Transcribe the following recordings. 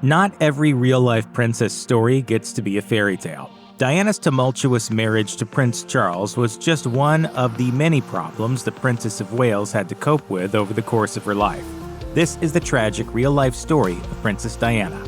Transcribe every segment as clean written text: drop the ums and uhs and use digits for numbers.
Not every real-life princess story gets to be a fairy tale. Diana's tumultuous marriage to Prince Charles was just one of the many problems the Princess of Wales had to cope with over the course of her life. This is the tragic real-life story of Princess Diana.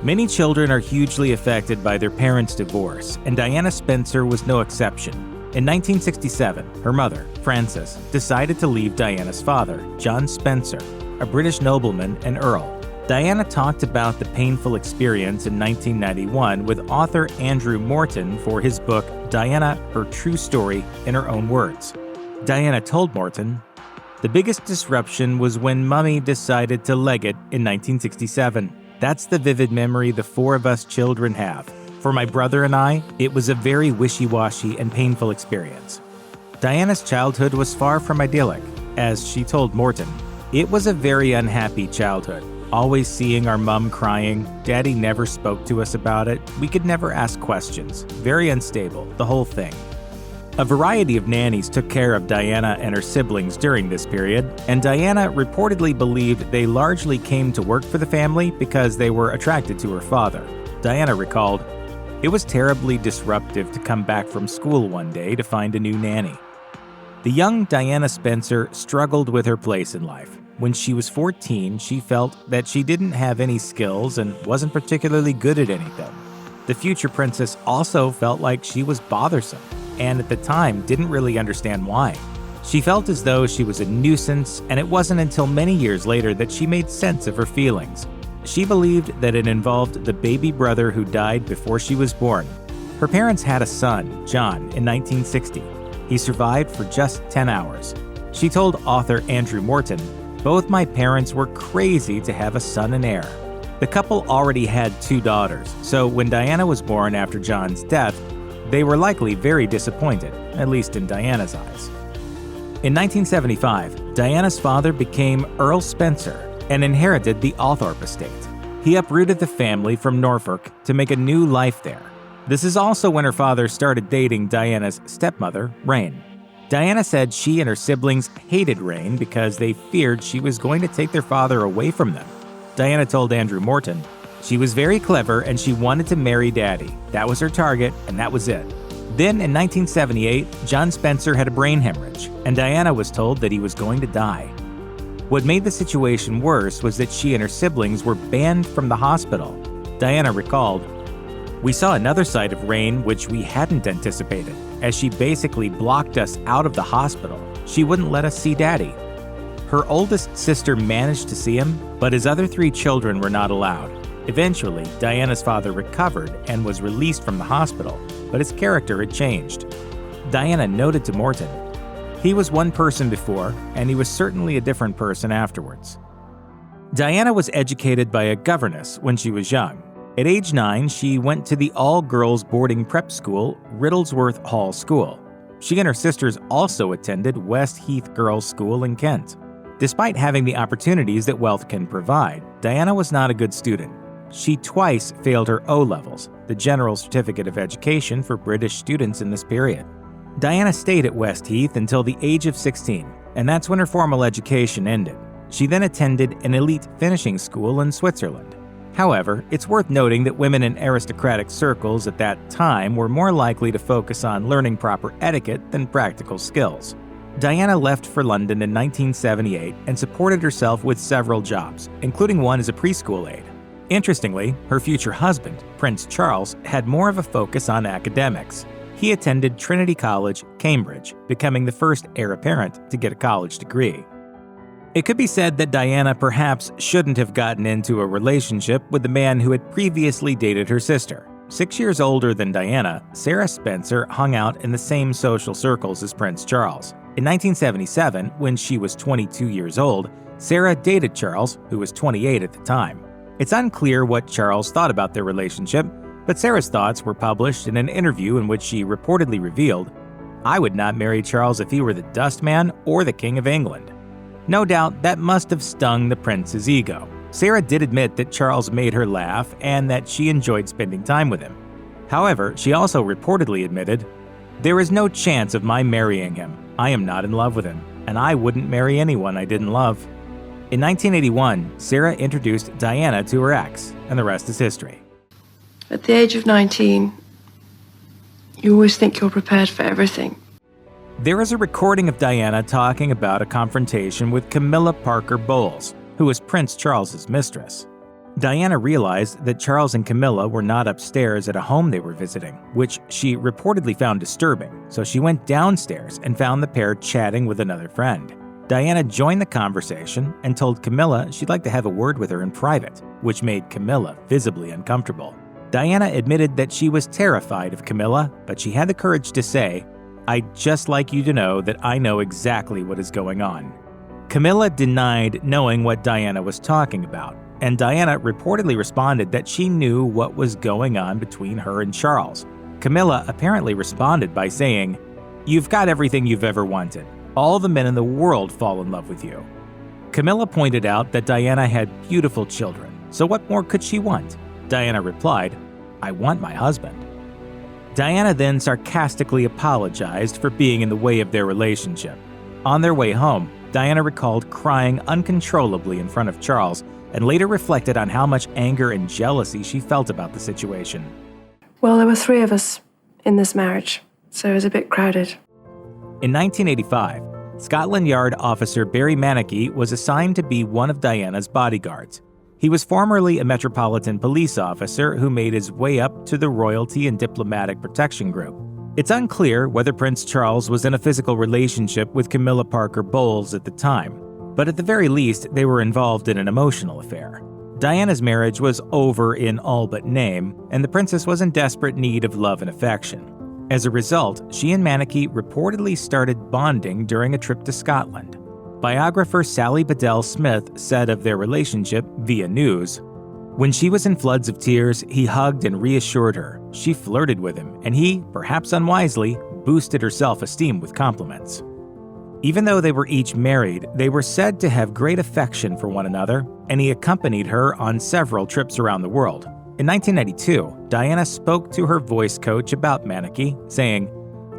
Many children are hugely affected by their parents' divorce, and Diana Spencer was no exception. In 1967, her mother, Frances, decided to leave Diana's father, John Spencer, a British nobleman and earl. Diana talked about the painful experience in 1991 with author Andrew Morton for his book Diana, Her True Story in Her Own Words. Diana told Morton, "The biggest disruption was when Mummy decided to leg it in 1967. That's the vivid memory the four of us children have. For my brother and I, it was a very wishy-washy and painful experience." Diana's childhood was far from idyllic. As she told Morton, "It was a very unhappy childhood. Always seeing our mum crying, Daddy never spoke to us about it, we could never ask questions. Very unstable, the whole thing." A variety of nannies took care of Diana and her siblings during this period, and Diana reportedly believed they largely came to work for the family because they were attracted to her father. Diana recalled, "It was terribly disruptive to come back from school one day to find a new nanny." The young Diana Spencer struggled with her place in life. When she was 14, she felt that she didn't have any skills and wasn't particularly good at anything. The future princess also felt like she was bothersome, and at the time didn't really understand why. She felt as though she was a nuisance, and it wasn't until many years later that she made sense of her feelings. She believed that it involved the baby brother who died before she was born. Her parents had a son, John, in 1960. He survived for just 10 hours. She told author Andrew Morton, "Both my parents were crazy to have a son and heir." The couple already had 2 daughters, so when Diana was born after John's death, they were likely very disappointed, at least in Diana's eyes. In 1975, Diana's father became Earl Spencer and inherited the Althorpe estate. He uprooted the family from Norfolk to make a new life there. This is also when her father started dating Diana's stepmother, Rain. Diana said she and her siblings hated Rain because they feared she was going to take their father away from them. Diana told Andrew Morton, "She was very clever and she wanted to marry Daddy. That was her target, and that was it." Then in 1978, John Spencer had a brain hemorrhage, and Diana was told that he was going to die. What made the situation worse was that she and her siblings were banned from the hospital. Diana recalled, "We saw another side of Rain which we hadn't anticipated, as she basically blocked us out of the hospital. She wouldn't let us see Daddy." Her oldest sister managed to see him, but his other 3 children were not allowed. Eventually, Diana's father recovered and was released from the hospital, but his character had changed. Diana noted to Morton, "He was one person before, and he was certainly a different person afterwards." Diana was educated by a governess when she was young. At age 9, she went to the all-girls boarding prep school, Riddlesworth Hall School. She and her sisters also attended West Heath Girls' School in Kent. Despite having the opportunities that wealth can provide, Diana was not a good student. She twice failed her O-levels, the General Certificate of Education for British students in this period. Diana stayed at West Heath until the age of 16, and that's when her formal education ended. She then attended an elite finishing school in Switzerland. However, it's worth noting that women in aristocratic circles at that time were more likely to focus on learning proper etiquette than practical skills. Diana left for London in 1978 and supported herself with several jobs, including one as a preschool aide. Interestingly, her future husband, Prince Charles, had more of a focus on academics. He attended Trinity College, Cambridge, becoming the first heir apparent to get a college degree. It could be said that Diana perhaps shouldn't have gotten into a relationship with the man who had previously dated her sister. 6 years older than Diana, Sarah Spencer hung out in the same social circles as Prince Charles. In 1977, when she was 22 years old, Sarah dated Charles, who was 28 at the time. It's unclear what Charles thought about their relationship, but Sarah's thoughts were published in an interview in which she reportedly revealed, "I would not marry Charles if he were the dustman or the King of England." No doubt that must have stung the prince's ego. Sarah did admit that Charles made her laugh and that she enjoyed spending time with him. However, she also reportedly admitted, "There is no chance of my marrying him. I am not in love with him, and I wouldn't marry anyone I didn't love." In 1981, Sarah introduced Diana to her ex, and the rest is history. At the age of 19, you always think you're prepared for everything. There is a recording of Diana talking about a confrontation with Camilla Parker Bowles, who was Prince Charles's mistress. Diana realized that Charles and Camilla were not upstairs at a home they were visiting, which she reportedly found disturbing, so she went downstairs and found the pair chatting with another friend. Diana joined the conversation and told Camilla she'd like to have a word with her in private, which made Camilla visibly uncomfortable. Diana admitted that she was terrified of Camilla, but she had the courage to say, "I'd just like you to know that I know exactly what is going on." Camilla denied knowing what Diana was talking about, and Diana reportedly responded that she knew what was going on between her and Charles. Camilla apparently responded by saying, "You've got everything you've ever wanted. All the men in the world fall in love with you." Camilla pointed out that Diana had beautiful children, so what more could she want? Diana replied, "I want my husband." Diana then sarcastically apologized for being in the way of their relationship. On their way home, Diana recalled crying uncontrollably in front of Charles and later reflected on how much anger and jealousy she felt about the situation. Well, there were 3 of us in this marriage, so it was a bit crowded. In 1985, Scotland Yard officer Barry Manicky was assigned to be one of Diana's bodyguards. He was formerly a Metropolitan Police officer who made his way up to the Royalty and Diplomatic Protection Group. It's unclear whether Prince Charles was in a physical relationship with Camilla Parker Bowles at the time, but at the very least, they were involved in an emotional affair. Diana's marriage was over in all but name, and the princess was in desperate need of love and affection. As a result, she and Manicky reportedly started bonding during a trip to Scotland. Biographer Sally Bedell Smith said of their relationship via news, "When she was in floods of tears, he hugged and reassured her. She flirted with him, and he, perhaps unwisely, boosted her self-esteem with compliments." Even though they were each married, they were said to have great affection for one another, and he accompanied her on several trips around the world. In 1992, Diana spoke to her voice coach about Manicky, saying,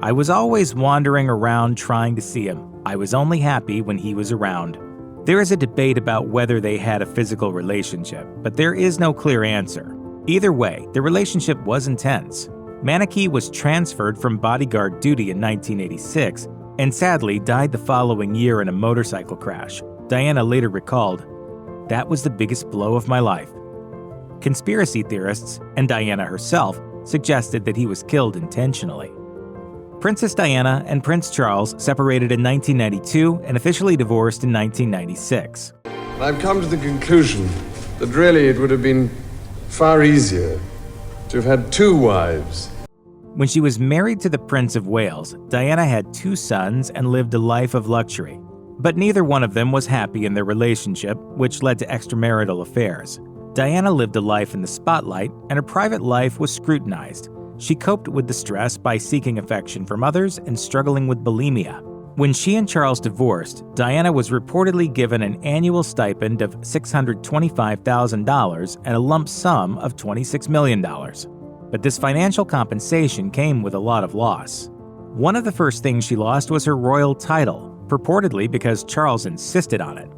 "I was always wandering around trying to see him. I was only happy when he was around." There is a debate about whether they had a physical relationship, but there is no clear answer. Either way, the relationship was intense. Manicky was transferred from bodyguard duty in 1986 and sadly died the following year in a motorcycle crash. Diana later recalled, "That was the biggest blow of my life." Conspiracy theorists, and Diana herself, suggested that he was killed intentionally. Princess Diana and Prince Charles separated in 1992 and officially divorced in 1996. I've come to the conclusion that really it would have been far easier to have had 2 wives. When she was married to the Prince of Wales, Diana had 2 sons and lived a life of luxury. But neither one of them was happy in their relationship, which led to extramarital affairs. Diana lived a life in the spotlight, and her private life was scrutinized. She coped with the stress by seeking affection from others and struggling with bulimia. When she and Charles divorced, Diana was reportedly given an annual stipend of $625,000 and a lump sum of $26 million. But this financial compensation came with a lot of loss. One of the first things she lost was her royal title, purportedly because Charles insisted on it.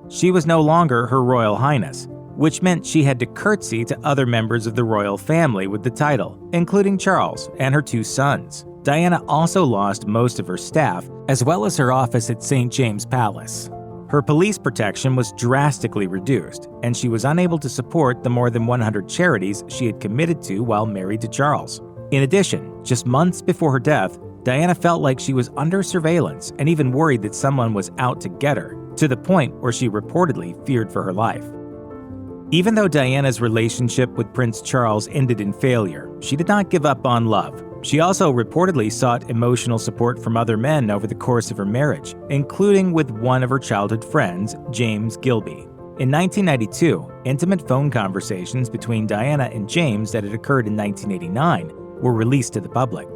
She was no longer Her Royal Highness, which meant she had to curtsy to other members of the royal family with the title, including Charles and her 2 sons. Diana also lost most of her staff, as well as her office at St. James Palace. Her police protection was drastically reduced, and she was unable to support the more than 100 charities she had committed to while married to Charles. In addition, just months before her death, Diana felt like she was under surveillance and even worried that someone was out to get her, to the point where she reportedly feared for her life. Even though Diana's relationship with Prince Charles ended in failure, she did not give up on love. She also reportedly sought emotional support from other men over the course of her marriage, including with one of her childhood friends, James Gilby. In 1992, intimate phone conversations between Diana and James that had occurred in 1989 were released to the public.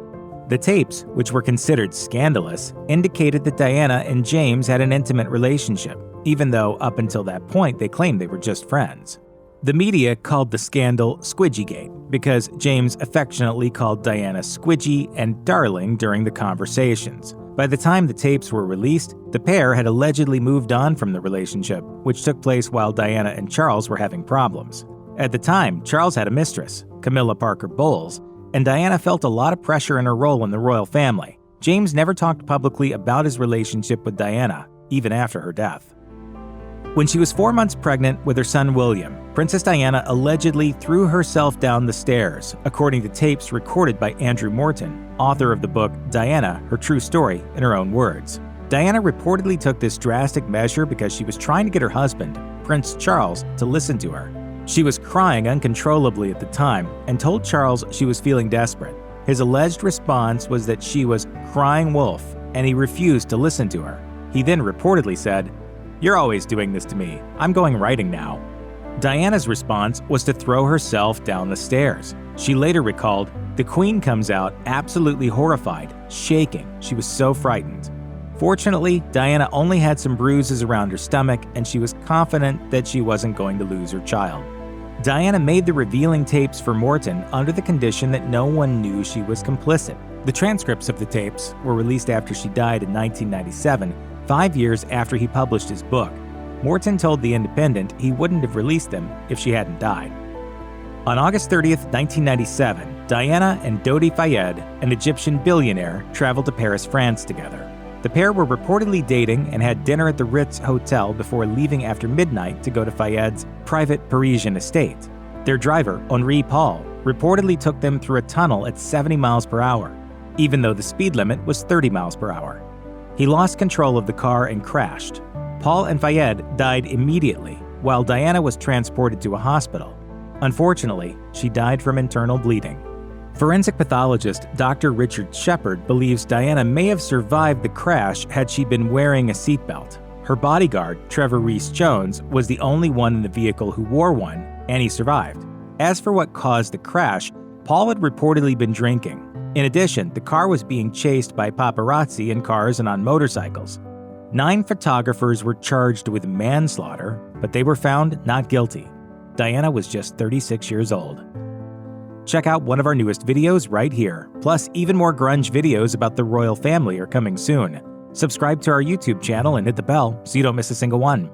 The tapes, which were considered scandalous, indicated that Diana and James had an intimate relationship, even though up until that point they claimed they were just friends. The media called the scandal Squidgygate because James affectionately called Diana Squidgy and Darling during the conversations, By the time the tapes were released, the pair had allegedly moved on from the relationship, which took place while Diana and Charles were having problems. At the time, Charles had a mistress, Camilla Parker Bowles, and Diana felt a lot of pressure in her role in the royal family. James never talked publicly about his relationship with Diana, even after her death. When she was 4 months pregnant with her son William, Princess Diana allegedly threw herself down the stairs, according to tapes recorded by Andrew Morton, author of the book Diana, Her True Story, in her own words. Diana reportedly took this drastic measure because she was trying to get her husband, Prince Charles, to listen to her. She was crying uncontrollably at the time and told Charles she was feeling desperate. His alleged response was that she was crying wolf, and he refused to listen to her. He then reportedly said, "You're always doing this to me. I'm going writing now." Diana's response was to throw herself down the stairs. She later recalled, "The Queen comes out absolutely horrified, shaking. She was so frightened." Fortunately, Diana only had some bruises around her stomach, and she was confident that she wasn't going to lose her child. Diana made the revealing tapes for Morton under the condition that no one knew she was complicit. The transcripts of the tapes were released after she died in 1997, 5 years after he published his book. Morton told The Independent he wouldn't have released them if she hadn't died. On August 30th, 1997, Diana and Dodi Fayed, an Egyptian billionaire, traveled to Paris, France together. The pair were reportedly dating and had dinner at the Ritz Hotel before leaving after midnight to go to Fayed's private Parisian estate. Their driver, Henri Paul, reportedly took them through a tunnel at 70 miles per hour, even though the speed limit was 30 miles per hour. He lost control of the car and crashed. Paul and Fayed died immediately, while Diana was transported to a hospital. Unfortunately, she died from internal bleeding. Forensic pathologist Dr. Richard Shepard believes Diana may have survived the crash had she been wearing a seatbelt. Her bodyguard, Trevor Rees-Jones, was the only one in the vehicle who wore one, and he survived. As for what caused the crash, Paul had reportedly been drinking. In addition, the car was being chased by paparazzi in cars and on motorcycles. 9 photographers were charged with manslaughter, but they were found not guilty. Diana was just 36 years old. Check out one of our newest videos right here. Plus, even more grunge videos about the royal family are coming soon. Subscribe to our YouTube channel and hit the bell so you don't miss a single one.